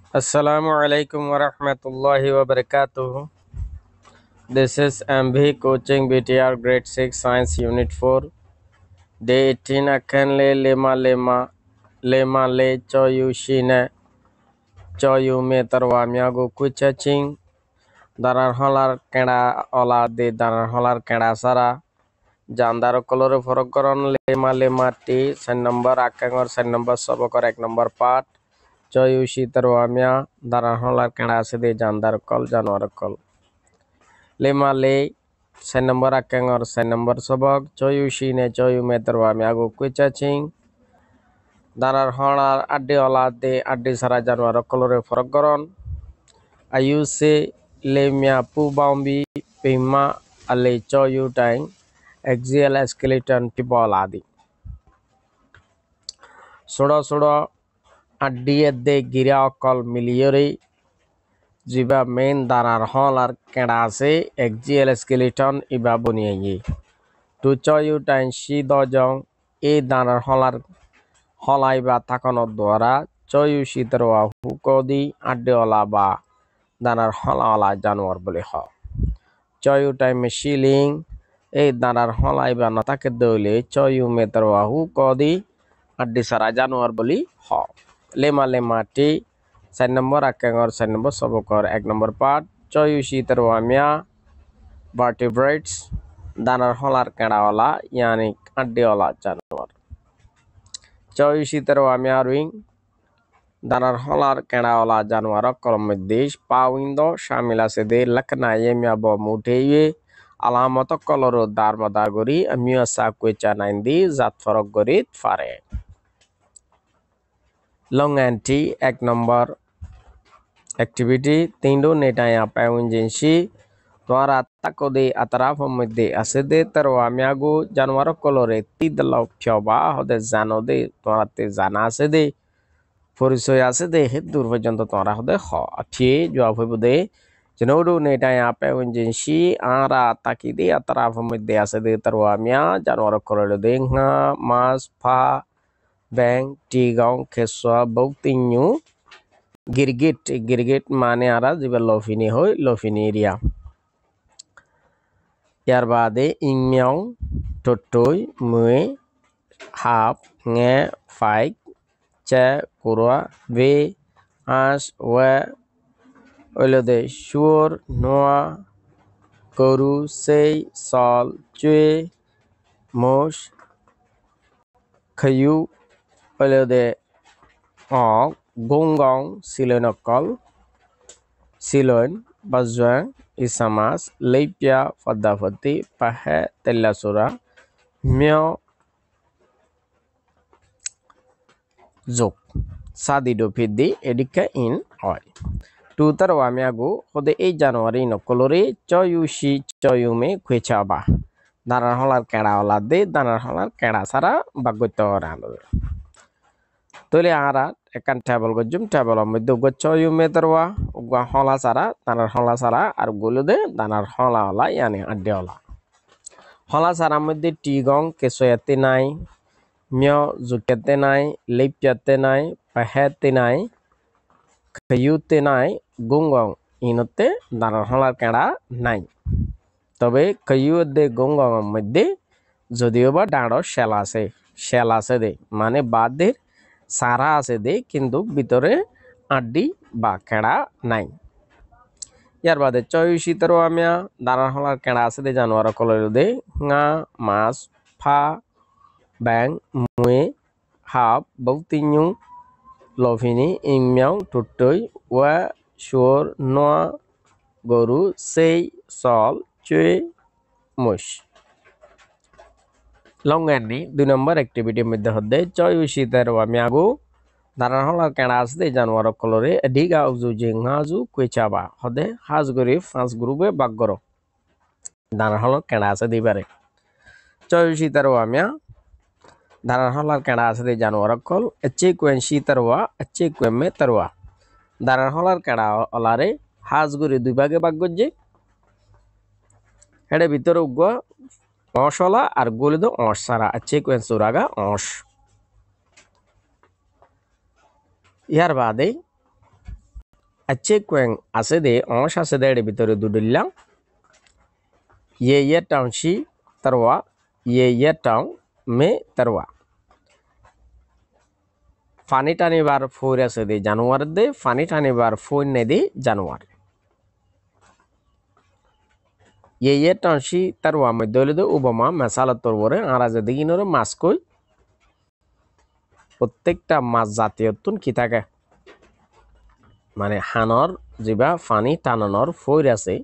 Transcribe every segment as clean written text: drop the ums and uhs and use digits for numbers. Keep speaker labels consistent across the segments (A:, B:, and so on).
A: Assalamu alaikum wa rahmatullahi wa barakatuh. This is MV Coaching BTR Grade 6 Science Unit 4. Day 18 akan lema le choyu shine choyu me tarwa myago kuchaching darar holar keda ola de darar holar keda sara jandar color forokoron lema ti sen number akan or sen number sabokor ek number part choyushi tarwamya darar holar keda se de jandar kol janwar kol lema le sen number akan or sen number sabok choyushi ne choyu me tarwamya go kuchaching darar holar adde ola de adde sara janwar kolore forokoron ayuse lemya pu baumbi pima ale choyu tang axial skeleton people adi sodo addiye de gira okol miliori jiba main darar holar kedase axial skeleton iba buniye tu choyu tang shi dojong e darar holar holai ba takono dwara choyu shitarwa hukodi adde ola ba danar hola janwar bole ho choyu time shilling e danar holai ba natake dole choyu metarwa hukodi adde sara janwar boli ho lema ti sen number akengor sen number sobokor ek number part choyu shitarwa mya vertebrates danar holar kedawala yani adde ola janwar choyu shitarwa mya ring danar holar kedawala janwar kolom desh pawindo shamila sede lakna yemya bo muteye alamat koloro darmada gori amia sakwe chanaindi zat farok gorit fare long anti ek number activity tindo netaya pawinjensi twara takode atraf modde asede tarwa myago janwar kolore tidlo phyoba hode janode twate jana asede পরিচয় আছে দে হে দূর পর্যন্ত তোমরা হদে হ ঠি জবাব হইব দে জনোডু নেটাই আপে উনজেনসি আরা তাকি দে আতরাফ মধ্যে আছে দে তারওয়া মিয়া জানোয়ার করলে দে হা মাছ ফা ব্যাং টিগাং খেসা বৌতিনু গিরগিট মানে আরা জিবে লফিনি হই লফিনি এরিয়া ইয়ার বাদে ইংমিয়াং টটই মুয়ে হাফ nge ফাইক che kurwa ve as we olode shur noa koru sei sol chue mosh khayu olode ok gongong silonokol silon bazwan isamas leipia fadafati pahe telasura myo jok sadi do piddi edika in oil tu tarwa myago hode ei january no kolore choyushi choyume khwechaba danar holar keda ola de danar holar keda sara bagoto rando tole ara ekan table go jum table modde go choyume tarwa ugwa hola sara danar hola sara ar golude danar hola ola yani adde ola hola sara modde tigong kesoyate nai myo zukete nai leipyate nai pahete nai khayute nai gongong inote danar holar keda nai তবে খয়ুদে গঙ্গং মধ্যে যদিও বা ডাঁড় shell আছে দে মানে বাদের সারা আছে দে কিন্তু ভিতরে আড্ডি বা কেড়া নাই ইয়ার বাদে চয়ুশি তেরো আমিয়া দানার হলার কেড়া আছে দে জানোয়ার কলর দে ngা মাছ ফা ব্যাং মুয়ে হাফ বৌতিনু লভিনি ইমিয়াং টুটই ওয়া শুয়োর নোয়া গরু সেই সল চুয়ে মুশ লঙ্গানি 2 নম্বর অ্যাক্টিভিটির মধ্যে হদে চয়ুশি তেরো আমিয়াগো দানার হলার কেড়া আছে দে জানোয়ার কলরে ডিগা উজু জিংহাজু কুইচাবা হদে হাজ গরি 5 গ্রুপে ভাগ করো দানার হলার কেড়া আছে দিবারে চয়ুশি তেরো আমিয়া danar holar keda আছে দে জানোয়ার কল এচে কোয়েনসি তেরোয়া এচে কোয়েমে তেরোয়া danar holar keda olaরে হাজ গরি দুই ভাগে ভাগ গজে হেডে ভিতরে উগা অশলা আর গলিদ অশ সারা এচে কোয়েন সুরাগা অশ ইয়ার বাদে আচ্চে কোয়েং আছে দে অংশ আছে দে এর ভিতরে দুডিল্লা ये टाउन शी तरवा ये टाउन में तरवा फानी टानी बार फोर আছে দে জানুয়ার দে ফানি টানি বার ফোর নে দে জানুয়ার ये टाउन शी तरवा में দলে দে ওবামা মাসালা তরবরে আরাজে দিগিনরে মাস কই প্রত্যেকটা মাছ জাতীয়তুন কি থাকে মানে হানর জিবা ফানি টানানোর ফোর আছে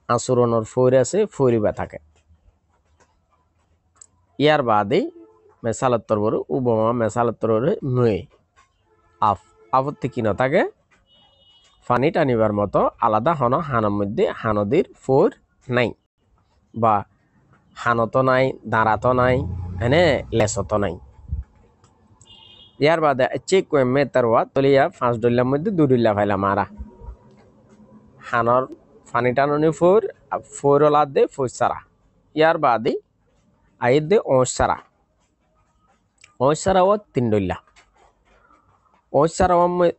A: আসুরনর ফোর আছে ফোরিবা থাকে ইয়ার বাদে মেসালত তরবরে ওবামা মেসালত তরবরে মুয়ে আপত্তি কি না থাকে ফানি টানিবার মতো আলাদা হানের মধ্যে হানদের ফোর নাই বা হানত নাই দাঁড়াত নাই এনে লেসত নাই ইয়ার বাদে চেক মে তারওয়া তলিয়া 5 ডলার মধ্যে 2 ডলার ফাইলা মারা হানর ফানি টাননি ফোর লাদ দে ফোর সারা ইয়ার বাদে আইদ দে ওঁশ সারা ও 3 ডলার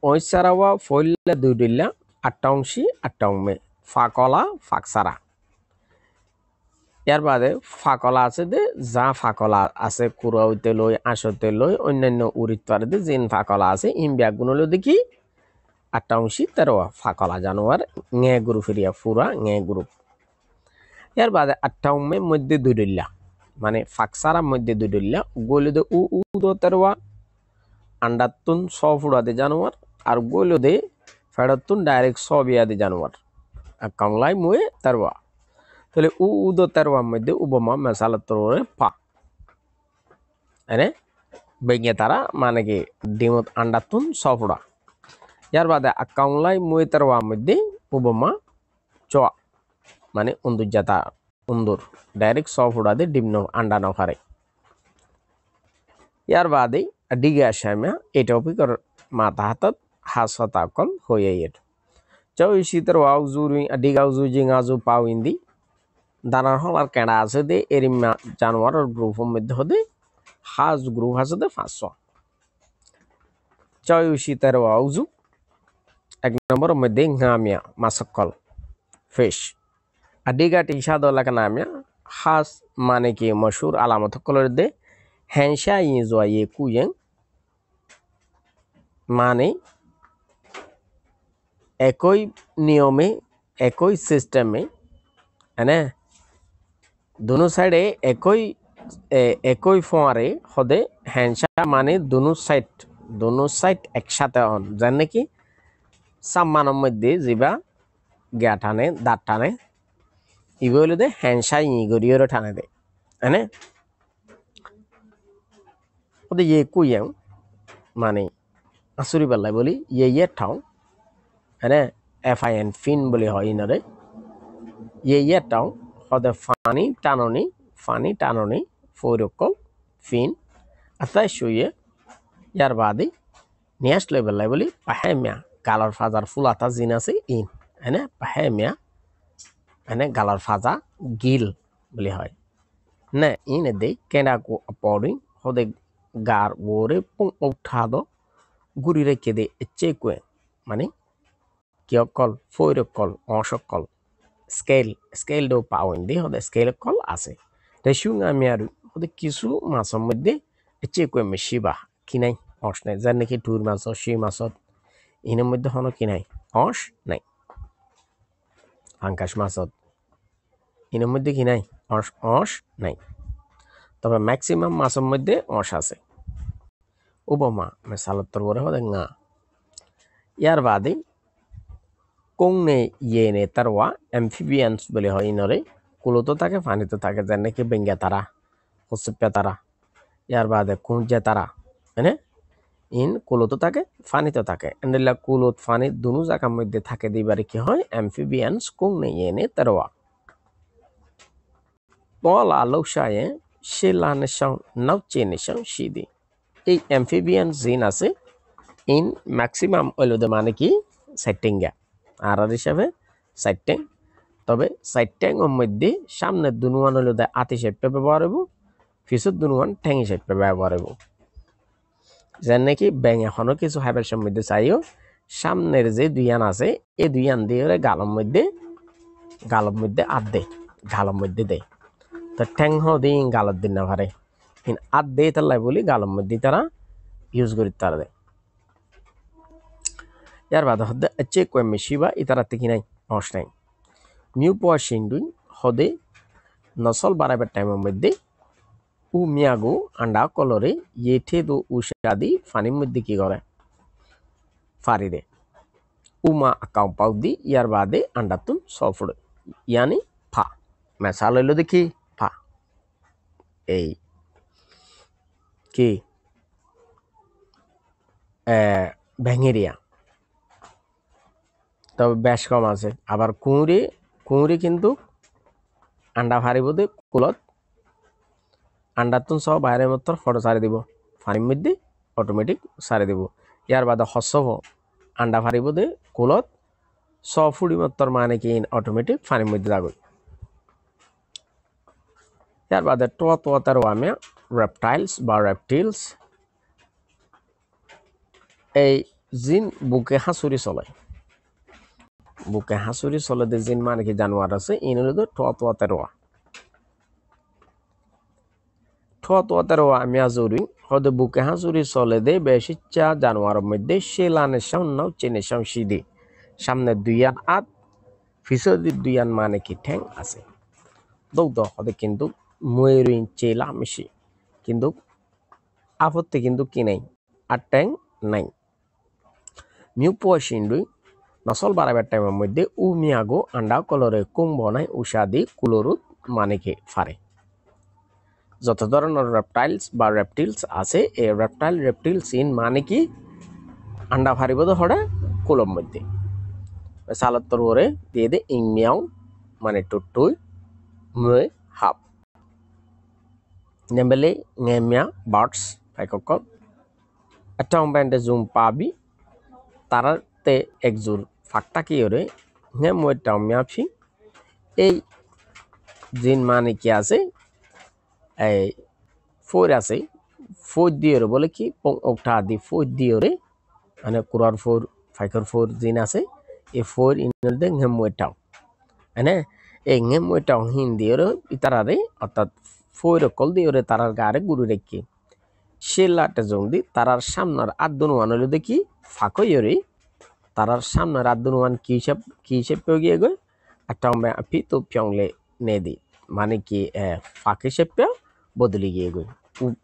A: ওঁশ সারা ফইলা 2 ডলার 58 মে ফাকলা ফাকসারা ইয়ার বাদে ফাকলা আছে দে যা ফাকলা আছে কুরাউতে লই আসতে লই অন্যান্য উরিত্তর দে জিন ফাকলা আছে ইম ব্যাগুনলো দেখি 58 13 ফাকলা জানোয়ার ঙে গ্রুপ এরিয়া পুরা ঙে গ্রুপ ইয়ার বাদে 58 মে মধ্যে 2 ডল্লা মানে ফাকসারা মধ্যে 2 ডল্লা গোলে দে উ দো 13 আন্ডাতুন 100 ফুড়া দে জানোয়ার আর গোলে দে ফেড়াতুন ডাইরেক্ট 100 বিয়া দে জানোয়ার আর কাংলাই মুয়ে 13 তাহলে উদো 13 মধ্যে উবমা মেসালত তরবরে পা এনে বেগে তারা মানে কি ডিমত আন্ডাতুন 100 ফুড়া ইয়ার বাদে আকাউলাই মুয়ে 13 মধ্যে উবমা চ মানে উন্দুর জাতা উন্দুর ডাইরেক্ট 100 ফুড়া দে ডিম আন্ডা না ফারে ইয়ার বাদে ডিগে আসামা এই টপিকর মাথা হাতত হাসতা কল হয়ে এর চাও শীতের ওয়াও জুরি ডিগাও জুজি গাজু পাও ইন্দি দানার হল আর কেনা আছে দে এরিমা জানোয়ারের গ্রুপের মধ্যে হদে হাজ গ্রুপ আছে দে 500 চাও শীতের ওয়াও জু এক নম্বর মধ্যে গামিয়া মাসকল ফিশ আডিগা টিশা দলাকা নামিয়া হাস মানে কি মশহুর আলামত কলর দে হ্যানশা ইজওয়া ইয়ে কুয়েং মানে একই নিয়মে একই সিস্টেমে এনে দুনো সাইডে একই ফোয়ারে হদে হ্যান্ডশা মানে দুনো সাইড একসাথে হন যেন নাকি সাম্মানের মধ্যে যিবা গিয়া টানে দাঁত টানে ইবে হলো দে হ্যান্ডশা ইগরিয়র টানে দে এনে ওদের ইয়ে কুইয়াং মানে আসুরি বেলায় বলি ইয়ে ঠাও এনে FIN ফিন বলি হয় ইনরে ইয়ে ঠাও হদে ফানি টাননি ফোরকল ফিন আতাই শুয়ে ইয়ার বাদে নিয়াস লেভেল বলি পাহেমিয়া গালার ফাজার ফুলাতা জিন আছে ইন এনে পাহেমিয়া এনে গালার ফাজা গিল বলি হয় না ইনে দে কেনা কো আপডিং হদে গার ওরে পুং উঠাদো গুড়ি রেখে দে চেকুয়ে মানে কিয়কল ফোরকল অসকল স্কেল দো পাওয়েন দে হদে স্কেল কল আছে রেশুং আমি আর হদে কিছু মাছের মধ্যে চেকুয়ে মেশিবা কিনাই অস নাই যার নাকি টুর মাছ সেই মাছত ইনের মধ্যে হনো কিনাই অস নাই আঙ্কাশ মাছত ইনের মধ্যে কিনাই অস নাই তবে ম্যাক্সিমাম মাছের মধ্যে অস আছে ওবামা মেসালত্তর বরে হদে না ইয়ার বাদে কোংনে ইয়েনে তারওয়া অ্যাম্ফিবিয়ান্স বলে হয় ইনরে কুলোতো থাকে পানিতে থাকে যেন নাকি বেঙ্গা তারা হসুপ্পা তারা ইয়ার বাদে কুঁজা তারা হ্যাঁ ইন কুলোতো থাকে পানিতে থাকে এন্ডেলা কুলোত পানি দুনো জায়গার মধ্যে থাকে দিবারে কি হয় অ্যাম্ফিবিয়ান্স কোংনে ইয়েনে তারওয়া বল আলোকসায়ে শিলানে সং নাউচেনে সং সিদি এই অ্যাম্ফিবিয়ান জিন আছে ইন ম্যাক্সিমাম ওইলোদে মানে কি সেটিংয়া আর হিসাবে সাইট্যাং তবে সাইট্যাংয়ের মধ্যে সামনের দুনুয়ান হলো আতি শেপে ব্যবহার হইব পিছর দুনুয়ান ঠ্যাঙি শেপে ব্যবহার হইব যেন নাকি ব্যাং এখনও কিছু হাইবারের মধ্যে চাইও সামনের যে দুইয়ান আছে এই দুইয়ান দিয়ে গালম মধ্যে আদ দে গালম মধ্যে দেয় তো ঠ্যাং হদি গালত দিন না পারে কিন্তু আদ দে তার বলি গালম মধ্যে তারা ইউজ করি তারা দেয় ইয়ার বাদে হদে চেক কয়ে মেশিবা ইতারাতে কি নাই অস নাই মিউ পোয়া সিন্ডুই হদে নসল বাড়াবার টাইমের মধ্যে উ মিয়াগু আন্ডা কলরে ইয়েঠে দো উশাদি ফানির মধ্যে কি করে ফারি দে উমা আকাউ পাউ দি ইয়ার বাদে আন্ডা তুন সফড়ে ইয়ানি ফা মেসাল হইল দেখি ফা এই কি ভেঙেরিয়া তবে বেশ কম আছে আবার কুঁড়ি কিন্তু আন্ডা ফারিব দে কুলত আন্ডা তুন সহ বাইরের মতো ফটো সারি দিব ফানির মধ্যে অটোমেটিক সারি দিব ইয়ার বাদে হসব আন্ডা ফারিব দে কুলত ফুড়ি মতর মানে কি অটোমেটিক ফানির মধ্যে যাগই ইয়ার বাদে টোয়াতার ওয়ামে রেপটাইলস বা রেপটিলস এই জিন বুকে হাঁচুরি চলে বুকে হাঁচুরি চলে দে জিন মানে কি জানোয়ার আছে ইন হলো টোয়াতার ওয়া টোয়াতার ওয়া আমি আজুরি হদে বুকে হাঁচুরি চলে দে বেশিচ্ছা জানোয়ারের মধ্যে সেলানের সামনে চেনে সামসিদি সামনে দুইয়ান আত ফিসদি দুইয়ান মানে কি ঠ্যাং আছে দৌদ হদে কিন্তু ময়ূরিন চেলা মিশি কিন্তু আপত্তি কিন্তু কি নাই আর ট্যাং নাই মিউ পোয়া সিন্ডুই নসল বাড়াবার টাইমের মধ্যে উ মিয়াগো আন্ডা কলরে কুম্ভ নাই উষাদি কুলরুত মানে কি ফারে যত ধরনের রেপটাইলস বা রেপটিলস আছে এই রেপটিলস ইন মানে কি আন্ডা ফারিব তো হড়ে কুলম মধ্যে সালত্তর ওরে দিয়ে দে ইং মিয়াও মানে টুটুই মুই হাপ নেবেলে ngemia birds ফাইকক atong bende zoom pabi tarate একজোর ফাকটা কি ওরে ngemwe taumya phi এই জিন মানে কি আছে এই ফোর আছে ফোর দিয়ে বলে কি পং ওটা দি ফোর দিয়ে রে মানে কুরার ফোর ফাইকর ফোর জিন আছে এই ফোর ইনল দে ngemwe taw মানে এই ngemwe taw হিন্দি ওরে ইতারারে অর্থাৎ ফোর কল দিয়ে ওরে তারার গারে গুরু রেখে শেলাটা জংদি তারার সামনার আদনুয়ান হলো দেখি ফাঁকইরে তারার সামনার আদনুয়ান কি হিসেব পেয়ে গিয়ে গো একটা আপি তো পিয়ংলে নে দি মানে কি ফাঁক হিসেব পেয়ে বদলে গিয়ে গই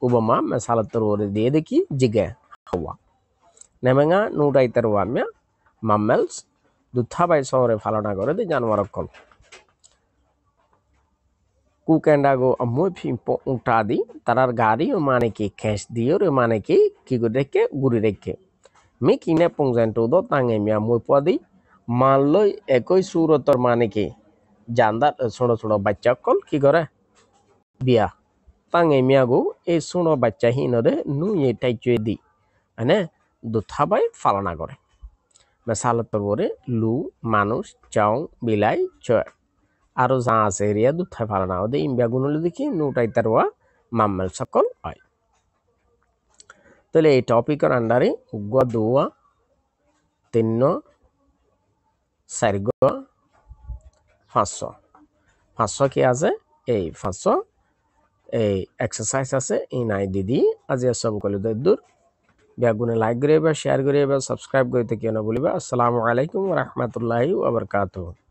A: উবামা মেসালতর ওরে দিয়ে দেখি জিগে হাওয়া নেমেঙ্গা নুরাইতার ওয়ামে মাম্মেলস দুথাবাই শহরে ফালনা করে দি জানোয়ার কল কুকেন্ডাগো মই ফিম্পো উঠা দি তারার গাড়ি ও মানে কি খেস দিয়ে রে মানে কি করে রেখে গুড়ি রেখে মি কিনে পংজেন্টো দো তাঙে মিয়া মই পদি মানলই একই সুরতর মানে কি জানদার ছোট ছোট বাচ্চা কল কি করে বিয়া তাঙে মিয়া গো এই ছোট বাচ্চা হিনরে নুই এটাই চুয়ে দি মানে দুথাবাই ফালনা করে মেসালতর ওরে লু মানুষ চাও বিলাই চয় আরো যা আছে এরিয়া দুথায় ফালানা ওদের ইম্বিয়াগুলো দেখি নুটাইতার ওয়া মাম্মেল সকল হয় তাহলে এই টপিকের আন্ডারে উগ্র দুয়া তিন চারিগ 500 কি আছে এই 500 এই এক্সারসাইজ আছে এই নাই দিদি আজি সব কলে দূর ব্যাগুনে লাইক করিবা শেয়ার করিবা সাবস্ক্রাইব করিতে কেন বলিবা আসসালামু আলাইকুম ওয়া রাহমাতুল্লাহি ওয়া বারাকাতুহু